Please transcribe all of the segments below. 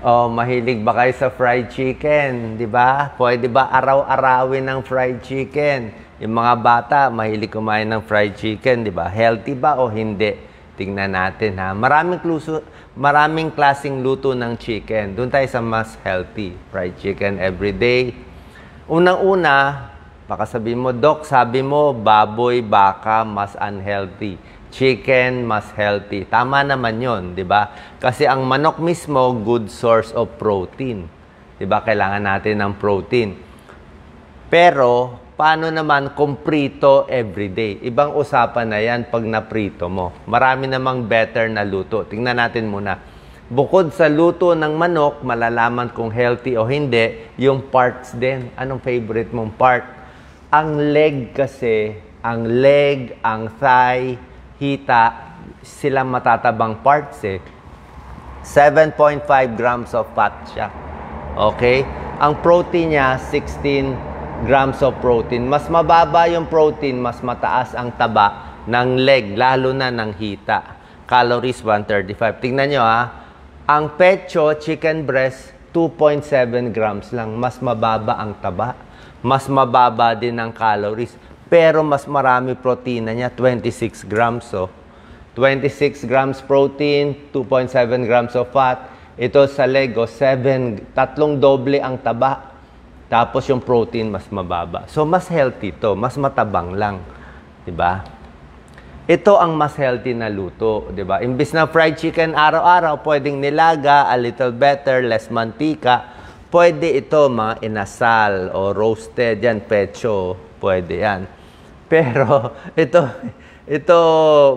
Oh, mahilig ba kayo sa fried chicken? Di ba? Pwede ba araw-arawin ng fried chicken? Yung mga bata, mahilig kumain ng fried chicken, di ba? Healthy ba o hindi? Tingnan natin, ha? Maraming klaseng luto ng chicken. Doon tayo sa mas healthy. Fried chicken every day. Unang-una, baka sabihin mo, Doc, sabi mo, baboy, baka, mas unhealthy. Chicken, mas healthy. Tama naman yon, di ba? Kasi ang manok mismo, good source of protein. Di ba? Kailangan natin ng protein. Pero, paano naman kung prito everyday? Ibang usapan na yan pag naprito mo. Marami namang better na luto. Tingnan natin muna. Bukod sa luto ng manok, malalaman kung healthy o hindi, yung parts din. Anong favorite mong part? Ang leg kasi, ang leg, ang thigh, hita, sila matatabang parts eh. 7.5 grams of fat siya. Okay? Ang protein niya, 16 grams of protein. Mas mababa yung protein, mas mataas ang taba ng leg, lalo na ng hita. Calories, 135. Tingnan nyo ha. Ang pecho, chicken breast, 2.7 grams lang. Mas mababa ang taba. Mas mababa din ang calories. Pero mas marami protein niya, 26 grams. So, 26 grams protein, 2.7 grams of fat. Ito sa leg, tatlong doble ang taba. Tapos yung protein mas mababa. So, mas healthy to. Mas matabang lang. Diba? Ito ang mas healthy na luto. Diba? Imbis na fried chicken araw-araw, pwedeng nilaga, a little better, less mantika. Pwede ito mga inasal o roasted. Yan, pecho. Pwede yan. Pero ito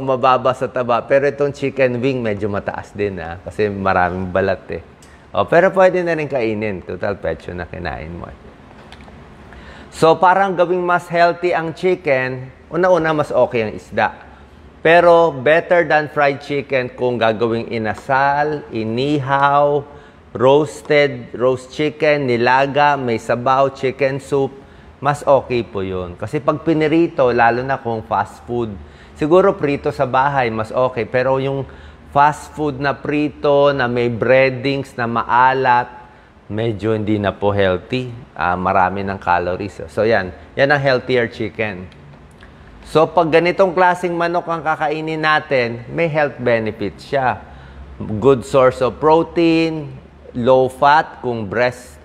mababa sa taba. Pero itong chicken wing medyo mataas din ha. Kasi maraming balat eh. O, pero pwede na rin kainin. Total pecho na kinain mo. So parang gawing mas healthy ang chicken, una-una mas okay ang isda. Pero better than fried chicken kung gagawing inasal, inihaw, roast chicken, nilaga, may sabaw, chicken soup. Mas okay po yun. Kasi pag pinirito, lalo na kung fast food, siguro prito sa bahay, mas okay. Pero yung fast food na prito, na may breadings, na maalat, medyo hindi na po healthy. Marami ng calories. So yan. Yan ang healthier chicken. So pag ganitong klaseng manok ang kakainin natin, may health benefits siya. Good source of protein, low fat kung breast.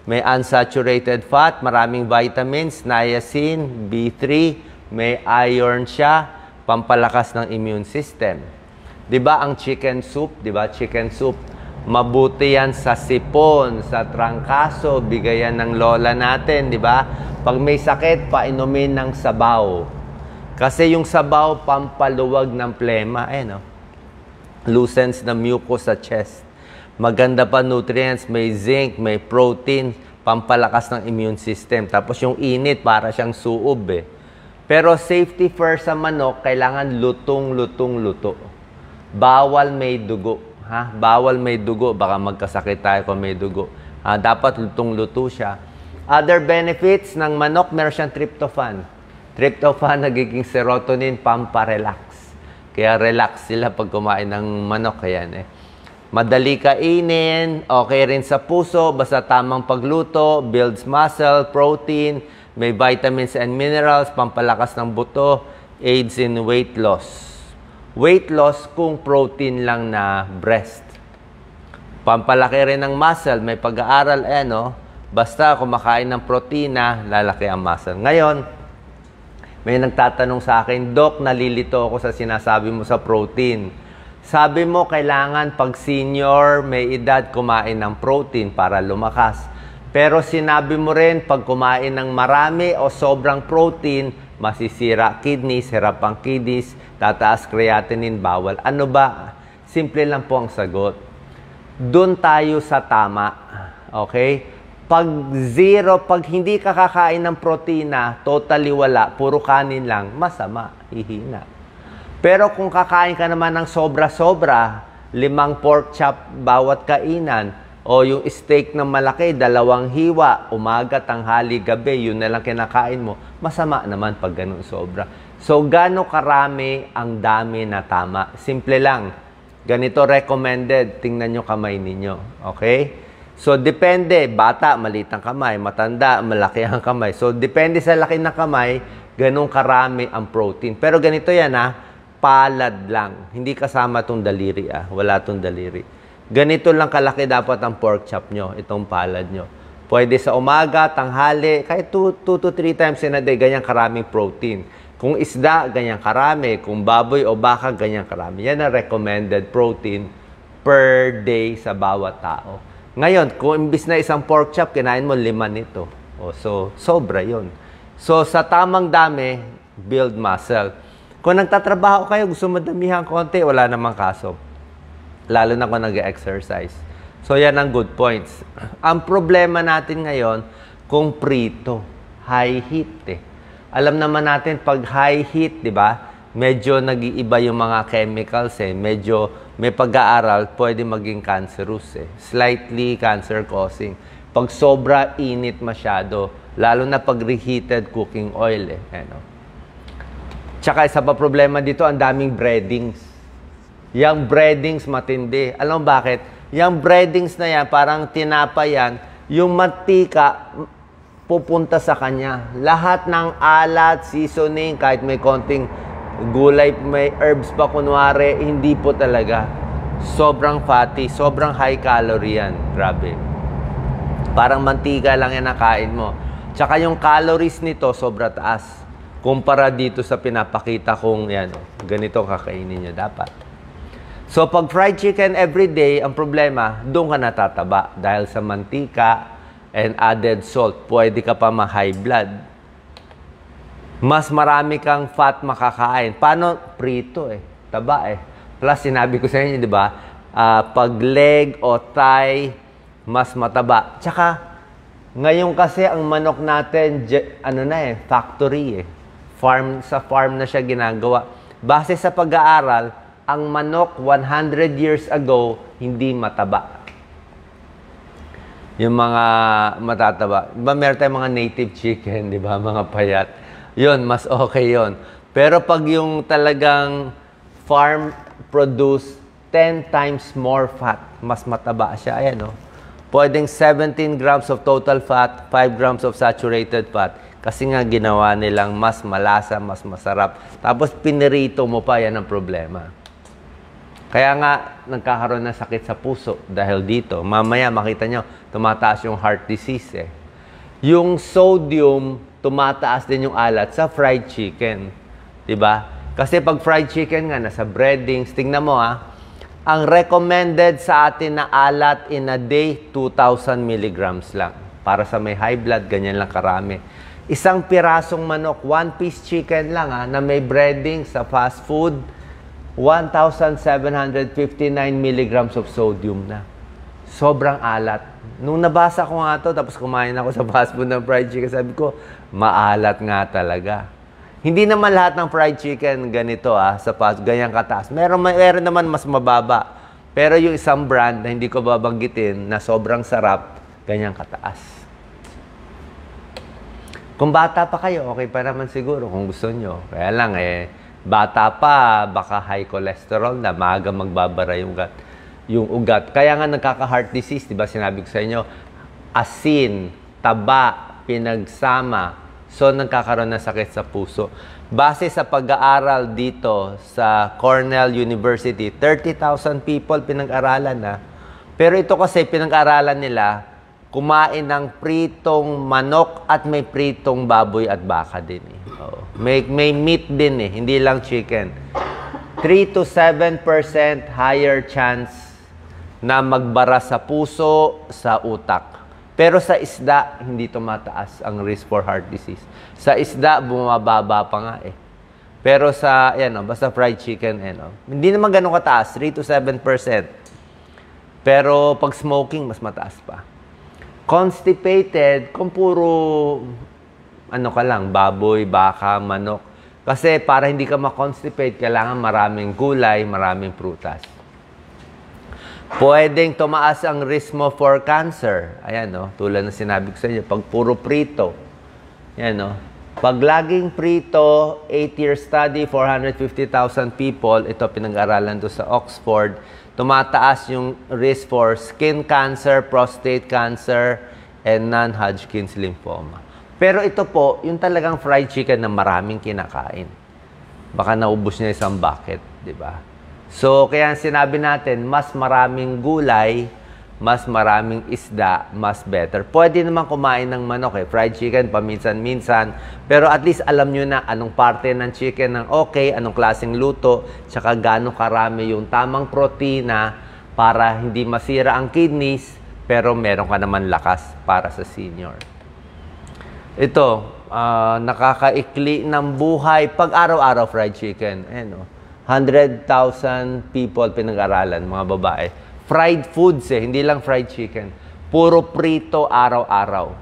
May unsaturated fat, maraming vitamins, niacin, B3, may iron siya, pampalakas ng immune system. 'Di ba ang chicken soup, 'di ba? Chicken soup, mabuti yan sa sipon, sa trangkaso, bigayan ng lola natin, 'di ba? Pag may sakit, painumin ng sabaw. Kasi yung sabaw pampaluwag ng plema, no? Loosens the mucus sa chest. Maganda pa nutrients, may zinc, may protein, pampalakas ng immune system. Tapos yung init, para siyang suob eh. Pero safety first sa manok, kailangan luto. Bawal may dugo. Ha? Bawal may dugo. Baka magkasakit tayo kung may dugo. Dapat lutong-luto siya. Other benefits ng manok, meron siyang tryptophan. Tryptophan, nagiging serotonin, pamparelax. Kaya relax sila pag kumain ng manok. Ayan eh. Madali kainin, okay rin sa puso, basta tamang pagluto, builds muscle, protein, may vitamins and minerals, pampalakas ng buto, aids in weight loss. Weight loss kung protein lang na breast. Pampalaki rin ng muscle, may pag-aaral basta kumakain ng protina, lalaki ang muscle. Ngayon, may nagtatanong sa akin, Doc, nalilito ako sa sinasabi mo sa protein. Sabi mo, kailangan pag senior, may edad, kumain ng protein para lumakas. Pero sinabi mo rin, pag kumain ng marami o sobrang protein, masisira kidneys, hirap ang kidneys, tataas creatinine, bawal. Ano ba? Simple lang po ang sagot. Doon tayo sa tama. Okay? Pag zero, pag hindi ka kakain ng protina, totally wala, puro kanin lang, masama, hihina. Pero kung kakain ka naman ng sobra-sobra, 5 pork chop bawat kainan, o yung steak na malaki, 2 hiwa, umaga, tanghali, gabi, yun na lang kinakain mo, masama naman pag ganun sobra. So, gaano karami ang dami na tama? Simple lang. Ganito recommended. Tingnan nyo kamay ninyo. Okay? So, depende. Bata, maliit ang kamay. Matanda, malaki ang kamay. So, depende sa laki ng kamay, ganun karami ang protein. Pero ganito yan, palad lang. Hindi kasama itong daliri, Wala itong daliri. Ganito lang kalaki dapat ang pork chop nyo, itong palad nyo. Pwede sa umaga, tanghali, kahit 2 to 3 times in a day, ganyang karaming protein. Kung isda, ganyang karami. Kung baboy o baka, ganyang karami. Yan ang recommended protein per day sa bawat tao. Ngayon, kung imbis na isang pork chop, kinain mo 5 nito. So, sobra yon. So, sa tamang dami, build muscle. Kung nagtatrabaho kayo, gusto mo damihan konti, wala namang kaso. Lalo na kung nag-exercise. So, yan ang good points. Ang problema natin ngayon, kung prito, high heat Alam naman natin, pag high heat, di ba, medyo nag-iiba yung mga chemicals medyo may pag-aaral, pwede maging cancerous Slightly cancer-causing. Pag sobra init masyado, lalo na pag reheated cooking oil Tsaka isa pa problema dito, ang daming breadings. Yang breadings matindi. Alam mo bakit? Yang breadings na yan, parang tinapa yan, yung mantika, pupunta sa kanya. Lahat ng alat, seasoning, kahit may konting gulay, may herbs pa kunwari, hindi po talaga. Sobrang fatty, sobrang high calorie yan. Grabe. Parang mantika lang yan nakain mo. Tsaka yung calories nito, sobra taas. Kumpara dito sa pinapakita kong ganito kakainin nyo dapat. So, pag fried chicken every day, ang problema, doon ka natataba. Dahil sa mantika and added salt, pwede ka pa ma-high blood. Mas marami kang fat makakain. Paano? Prito Taba Plus, sinabi ko sa inyo, di ba? Pag leg o thigh, mas mataba. Tsaka, ngayon kasi ang manok natin, factory sa farm na siya ginagawa. Base sa pag-aaral, ang manok 100 years ago, hindi mataba. Yung mga matataba. Diba meron tayong mga native chicken, di ba? Mga payat. Yun, mas okay yun. Pero pag yung talagang farm produce 10 times more fat, mas mataba siya. Ayan, Pwedeng 17 grams of total fat, 5 grams of saturated fat. Kasi nga ginawa nilang mas malasa, mas masarap. Tapos pinirito mo pa, yan ang problema. Kaya nga, nagkakaroon ng sakit sa puso dahil dito. Mamaya, makita nyo, tumataas yung heart disease Yung sodium, tumataas din yung alat sa fried chicken. Diba? Kasi pag fried chicken nga, nasa breadings, tingnan mo ang recommended sa atin na alat in a day, 2,000 milligrams lang. Para sa may high blood, ganyan lang karami. Isang pirasong manok, 1-piece chicken lang na may breading sa fast food, 1,759 milligrams of sodium na. Sobrang alat. Nung nabasa ko nga to, tapos kumain ako sa fast food ng fried chicken, sabi ko, maalat nga talaga. Hindi naman lahat ng fried chicken ganito sa fast, ganyang kataas. Meron naman mas mababa. Pero yung isang brand na hindi ko babanggitin na sobrang sarap, ganyang kataas. Kung bata pa kayo, okay pa naman siguro kung gusto nyo. Kaya lang bata pa, baka high cholesterol na, maaga magbabara yung ugat. Kaya nga nagkaka-heart disease, di ba sinabi ko sa inyo, asin, taba, pinagsama, so nagkakaroon ng sakit sa puso. Base sa pag-aaral dito sa Cornell University, 30,000 people pinag-aralan Pero ito kasi pinag-aralan nila, kumain ng pritong manok at may pritong baboy at baka din May meat din hindi lang chicken. 3 to 7% higher chance na magbara sa puso, sa utak. Pero sa isda, hindi tumataas ang risk for heart disease. Sa isda, bumababa pa nga Pero sa, basta fried chicken, hindi naman ganun kataas, 3 to 7%. Pero pag smoking, mas mataas pa. Constipated, kung puro, ka lang, baboy, baka, manok. Kasi para hindi ka ma-constipate, kailangan maraming gulay, maraming prutas. Pwedeng tumaas ang risk mo for cancer. Ayan, tulad ng sinabi ko sa inyo, pag puro prito. Yan, Pag laging prito, 8-year study, 450,000 people, ito pinag-aralan to sa Oxford, tumataas yung risk for skin cancer, prostate cancer, and non-Hodgkin's lymphoma. Pero ito po, yung talagang fried chicken na maraming kinakain. Baka naubos niya isang bucket, di ba? So, kaya sinabi natin, mas maraming gulay, mas maraming isda, mas better. Pwede naman kumain ng manok fried chicken paminsan-minsan, pero at least alam nyo na anong parte ng chicken ng okay, anong klaseng luto, tsaka gaano karami yung tamang protina para hindi masira ang kidneys, pero meron ka naman lakas para sa senior. Ito, nakakaikli ng buhay pag araw-araw fried chicken. 100,000 people pinag-aralan, mga babae. Fried foods hindi lang fried chicken. Puro prito araw-araw.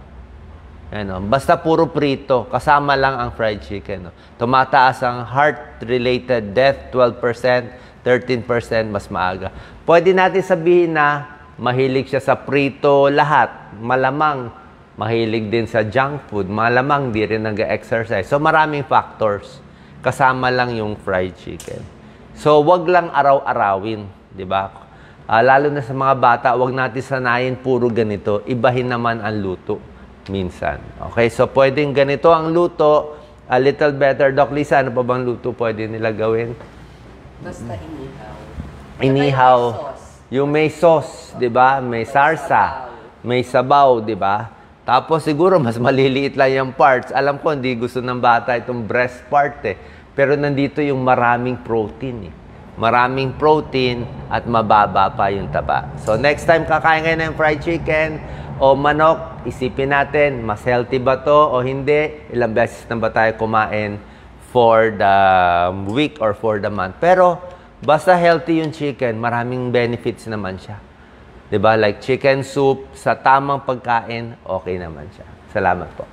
Basta puro prito, kasama lang ang fried chicken. Tumataas ang heart-related death, 12%, 13% mas maaga. Pwede natin sabihin na mahilig siya sa prito lahat. Malamang mahilig din sa junk food. Malamang di rin nag-exercise. So maraming factors. Kasama lang yung fried chicken. So wag lang araw-arawin, di ba? Lalo na sa mga bata, wag natin sanayin puro ganito. Ibahin naman ang luto minsan. Okay, so pwedeng ganito ang luto, a little better. Doc Lisa, ano pa bang luto pwede nila gawin? Basta inihaw. Inihaw. Yung may sauce, di ba? May sarsa. May sabaw, di ba? Tapos siguro mas maliliit lang yung parts. Alam ko, hindi gusto ng bata itong breast part Pero nandito yung maraming protein Maraming protein at mababa pa yung taba. So next time kakain kayo ng fried chicken o manok, isipin natin, mas healthy ba to o hindi? Ilang beses na ba tayo kumain for the week or for the month? Pero basta healthy yung chicken, maraming benefits naman siya. 'Di ba? Like chicken soup, sa tamang pagkain, okay naman siya. Salamat po.